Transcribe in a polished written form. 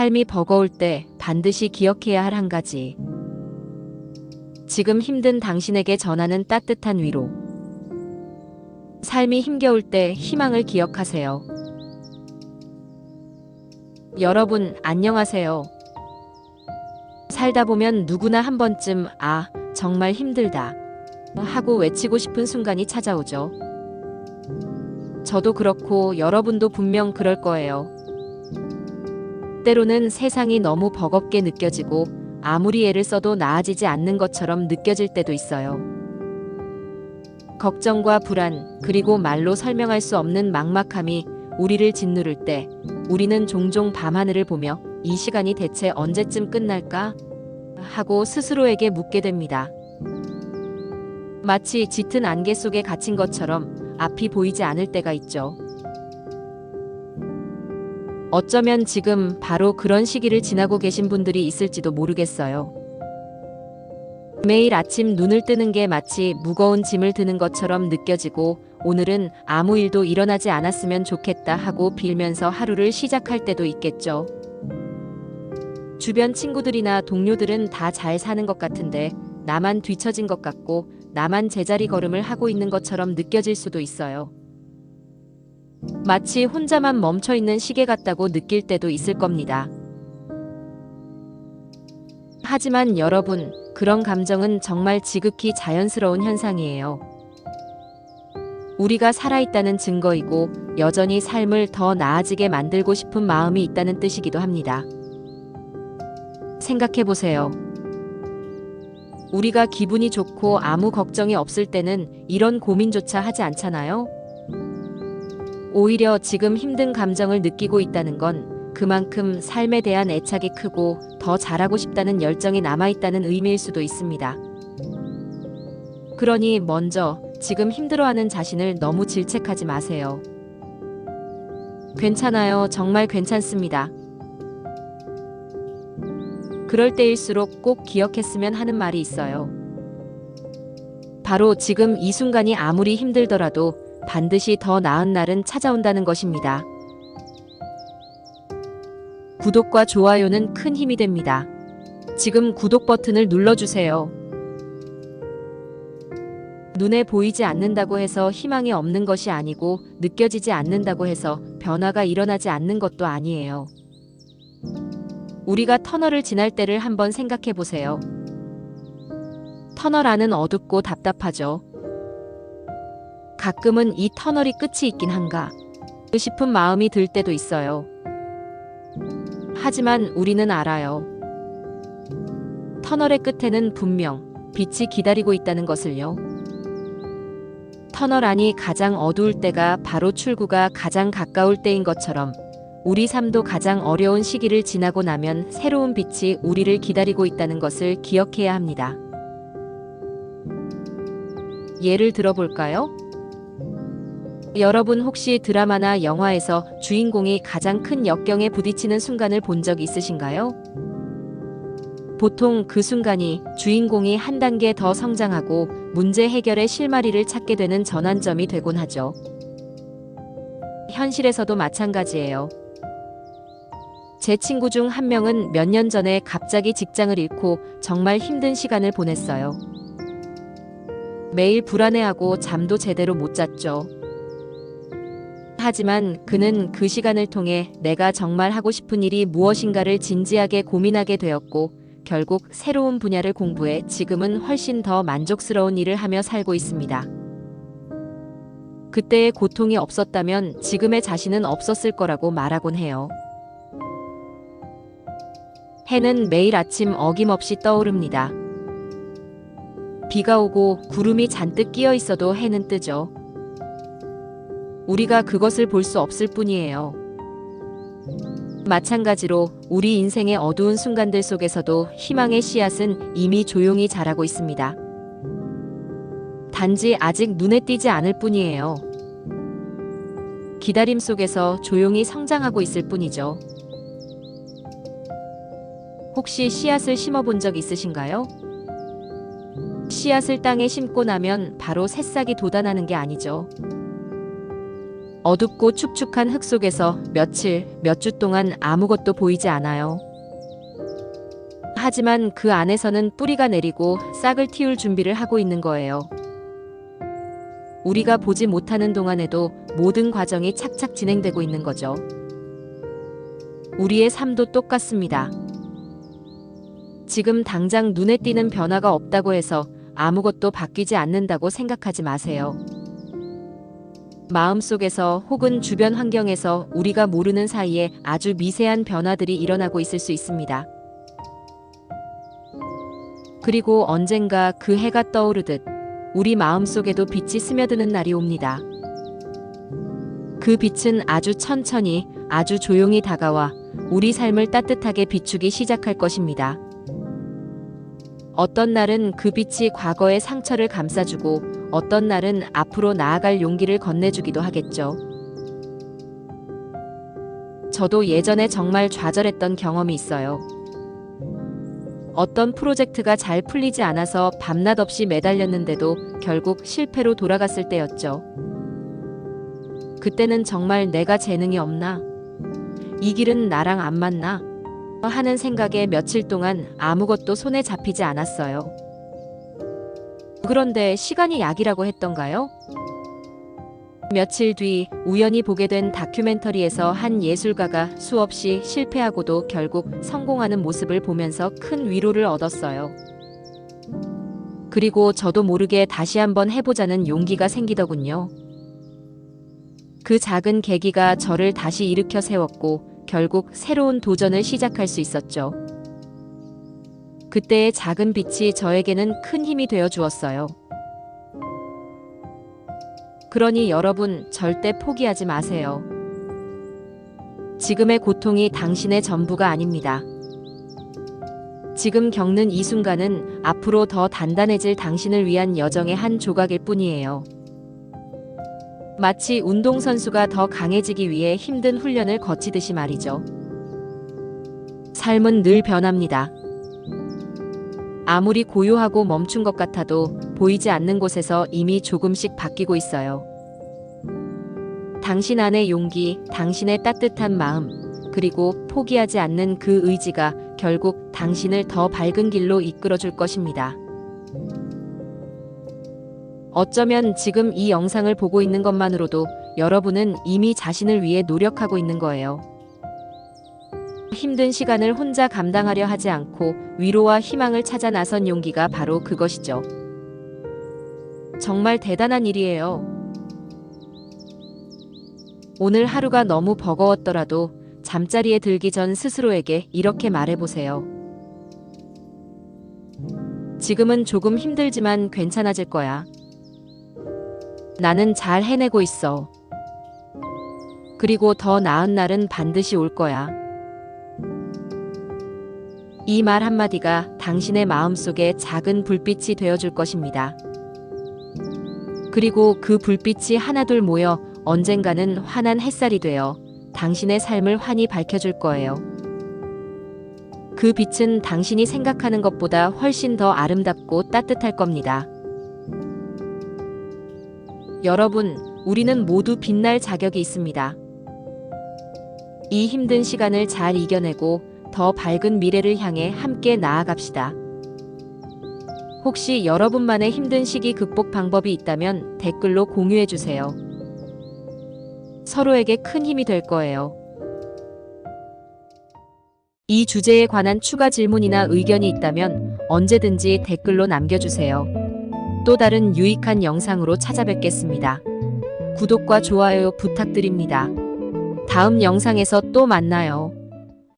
삶이 버거울 때 반드시 기억해야 할 한 가지. 지금 힘든 당신에게 전하는 따뜻한 위로. 삶이 힘겨울 때 희망을 기억하세요. 여러분, 안녕하세요. 살다 보면 누구나 한 번쯤 정말 힘들다 하고 외치고 싶은 순간이 찾아오죠. 저도 그렇고 여러분도 분명 그럴 거예요. 때로는 세상이 너무 버겁게 느껴지고 아무리 애를 써도 나아지지 않는 것처럼 느껴질 때도 있어요. 걱정과 불안, 그리고 말로 설명할 수 없는 막막함이 우리를 짓누를 때 우리는 종종 밤하늘을 보며 이 시간이 대체 언제쯤 끝날까? 하고 스스로에게 묻게 됩니다. 마치 짙은 안개 속에 갇힌 것처럼 앞이 보이지 않을 때가 있죠. 어쩌면 지금 바로 그런 시기를 지나고 계신 분들이 있을지도 모르겠어요. 매일 아침 눈을 뜨는 게 마치 무거운 짐을 드는 것처럼 느껴지고 오늘은 아무 일도 일어나지 않았으면 좋겠다 하고 빌면서 하루를 시작할 때도 있겠죠. 주변 친구들이나 동료들은 다 잘 사는 것 같은데 나만 뒤처진 것 같고 나만 제자리 걸음을 하고 있는 것처럼 느껴질 수도 있어요. 마치 혼자만 멈춰 있는 시계 같다고 느낄 때도 있을 겁니다. 하지만 여러분, 그런 감정은 정말 지극히 자연스러운 현상이에요. 우리가 살아있다는 증거이고 여전히 삶을 더 나아지게 만들고 싶은 마음이 있다는 뜻이기도 합니다. 생각해보세요. 우리가 기분이 좋고 아무 걱정이 없을 때는 이런 고민조차 하지 않잖아요? 오히려 지금 힘든 감정을 느끼고 있다는 건 그만큼 삶에 대한 애착이 크고 더 잘하고 싶다는 열정이 남아있다는 의미일 수도 있습니다. 그러니 먼저 지금 힘들어하는 자신을 너무 질책하지 마세요. 괜찮아요. 정말 괜찮습니다. 그럴 때일수록 꼭 기억했으면 하는 말이 있어요. 바로 지금 이 순간이 아무리 힘들더라도 반드시 더 나은 날은 찾아온다는 것입니다. 구독과 좋아요는 큰 힘이 됩니다. 지금 구독 버튼을 눌러주세요. 눈에 보이지 않는다고 해서 희망이 없는 것이 아니고 느껴지지 않는다고 해서 변화가 일어나지 않는 것도 아니에요. 우리가 터널을 지날 때를 한번 생각해 보세요. 터널 안은 어둡고 답답하죠. 가끔은 이 터널이 끝이 있긴 한가 싶은 마음이 들 때도 있어요. 하지만 우리는 알아요. 터널의 끝에는 분명 빛이 기다리고 있다는 것을요. 터널 안이 가장 어두울 때가 바로 출구가 가장 가까울 때인 것처럼 우리 삶도 가장 어려운 시기를 지나고 나면 새로운 빛이 우리를 기다리고 있다는 것을 기억해야 합니다. 예를 들어볼까요? 여러분 혹시 드라마나 영화에서 주인공이 가장 큰 역경에 부딪히는 순간을 본 적 있으신가요? 보통 그 순간이 주인공이 한 단계 더 성장하고 문제 해결의 실마리를 찾게 되는 전환점이 되곤 하죠. 현실에서도 마찬가지예요. 제 친구 중 한 명은 몇 년 전에 갑자기 직장을 잃고 정말 힘든 시간을 보냈어요. 매일 불안해하고 잠도 제대로 못 잤죠. 하지만 그는 그 시간을 통해 내가 정말 하고 싶은 일이 무엇인가를 진지하게 고민하게 되었고 결국 새로운 분야를 공부해 지금은 훨씬 더 만족스러운 일을 하며 살고 있습니다. 그때의 고통이 없었다면 지금의 자신은 없었을 거라고 말하곤 해요. 해는 매일 아침 어김없이 떠오릅니다. 비가 오고 구름이 잔뜩 끼어 있어도 해는 뜨죠. 우리가 그것을 볼 수 없을 뿐이에요. 마찬가지로 우리 인생의 어두운 순간들 속에서도 희망의 씨앗은 이미 조용히 자라고 있습니다. 단지 아직 눈에 띄지 않을 뿐이에요. 기다림 속에서 조용히 성장하고 있을 뿐이죠. 혹시 씨앗을 심어본 적 있으신가요? 씨앗을 땅에 심고 나면 바로 새싹이 돋아나는 게 아니죠. 어둡고 축축한 흙 속에서 며칠, 몇 주 동안 아무것도 보이지 않아요. 하지만 그 안에서는 뿌리가 내리고 싹을 틔울 준비를 하고 있는 거예요. 우리가 보지 못하는 동안에도 모든 과정이 착착 진행되고 있는 거죠. 우리의 삶도 똑같습니다. 지금 당장 눈에 띄는 변화가 없다고 해서 아무것도 바뀌지 않는다고 생각하지 마세요. 마음속에서 혹은 주변 환경에서 우리가 모르는 사이에 아주 미세한 변화들이 일어나고 있을 수 있습니다. 그리고 언젠가 그 해가 떠오르듯 우리 마음속에도 빛이 스며드는 날이 옵니다. 그 빛은 아주 천천히, 아주 조용히 다가와 우리 삶을 따뜻하게 비추기 시작할 것입니다. 어떤 날은 그 빛이 과거의 상처를 감싸주고 어떤 날은 앞으로 나아갈 용기를 건네주기도 하겠죠. 저도 예전에 정말 좌절했던 경험이 있어요. 어떤 프로젝트가 잘 풀리지 않아서 밤낮 없이 매달렸는데도 결국 실패로 돌아갔을 때였죠. 그때는 정말 내가 재능이 없나? 이 길은 나랑 안 맞나? 하는 생각에 며칠 동안 아무것도 손에 잡히지 않았어요. 그런데 시간이 약이라고 했던가요? 며칠 뒤 우연히 보게 된 다큐멘터리에서 한 예술가가 수없이 실패하고도 결국 성공하는 모습을 보면서 큰 위로를 얻었어요. 그리고 저도 모르게 다시 한번 해보자는 용기가 생기더군요. 그 작은 계기가 저를 다시 일으켜 세웠고 결국 새로운 도전을 시작할 수 있었죠. 그때의 작은 빛이 저에게는 큰 힘이 되어 주었어요. 그러니 여러분 절대 포기하지 마세요. 지금의 고통이 당신의 전부가 아닙니다. 지금 겪는 이 순간은 앞으로 더 단단해질 당신을 위한 여정의 한 조각일 뿐이에요. 마치 운동선수가 더 강해지기 위해 힘든 훈련을 거치듯이 말이죠. 삶은 늘 변합니다. 아무리 고요하고 멈춘 것 같아도 보이지 않는 곳에서 이미 조금씩 바뀌고 있어요. 당신 안의 용기, 당신의 따뜻한 마음, 그리고 포기하지 않는 그 의지가 결국 당신을 더 밝은 길로 이끌어 줄 것입니다. 어쩌면 지금 이 영상을 보고 있는 것만으로도 여러분은 이미 자신을 위해 노력하고 있는 거예요. 힘든 시간을 혼자 감당하려 하지 않고 위로와 희망을 찾아 나선 용기가 바로 그것이죠. 정말 대단한 일이에요. 오늘 하루가 너무 버거웠더라도 잠자리에 들기 전 스스로에게 이렇게 말해보세요. 지금은 조금 힘들지만 괜찮아질 거야. 나는 잘 해내고 있어. 그리고 더 나은 날은 반드시 올 거야. 이 말 한마디가 당신의 마음속에 작은 불빛이 되어줄 것입니다. 그리고 그 불빛이 하나둘 모여 언젠가는 환한 햇살이 되어 당신의 삶을 환히 밝혀줄 거예요. 그 빛은 당신이 생각하는 것보다 훨씬 더 아름답고 따뜻할 겁니다. 여러분, 우리는 모두 빛날 자격이 있습니다. 이 힘든 시간을 잘 이겨내고 더 밝은 미래를 향해 함께 나아갑시다. 혹시 여러분만의 힘든 시기 극복 방법이 있다면 댓글로 공유해주세요. 서로에게 큰 힘이 될 거예요. 이 주제에 관한 추가 질문이나 의견이 있다면 언제든지 댓글로 남겨주세요. 또 다른 유익한 영상으로 찾아뵙겠습니다. 구독과 좋아요 부탁드립니다. 다음 영상에서 또 만나요.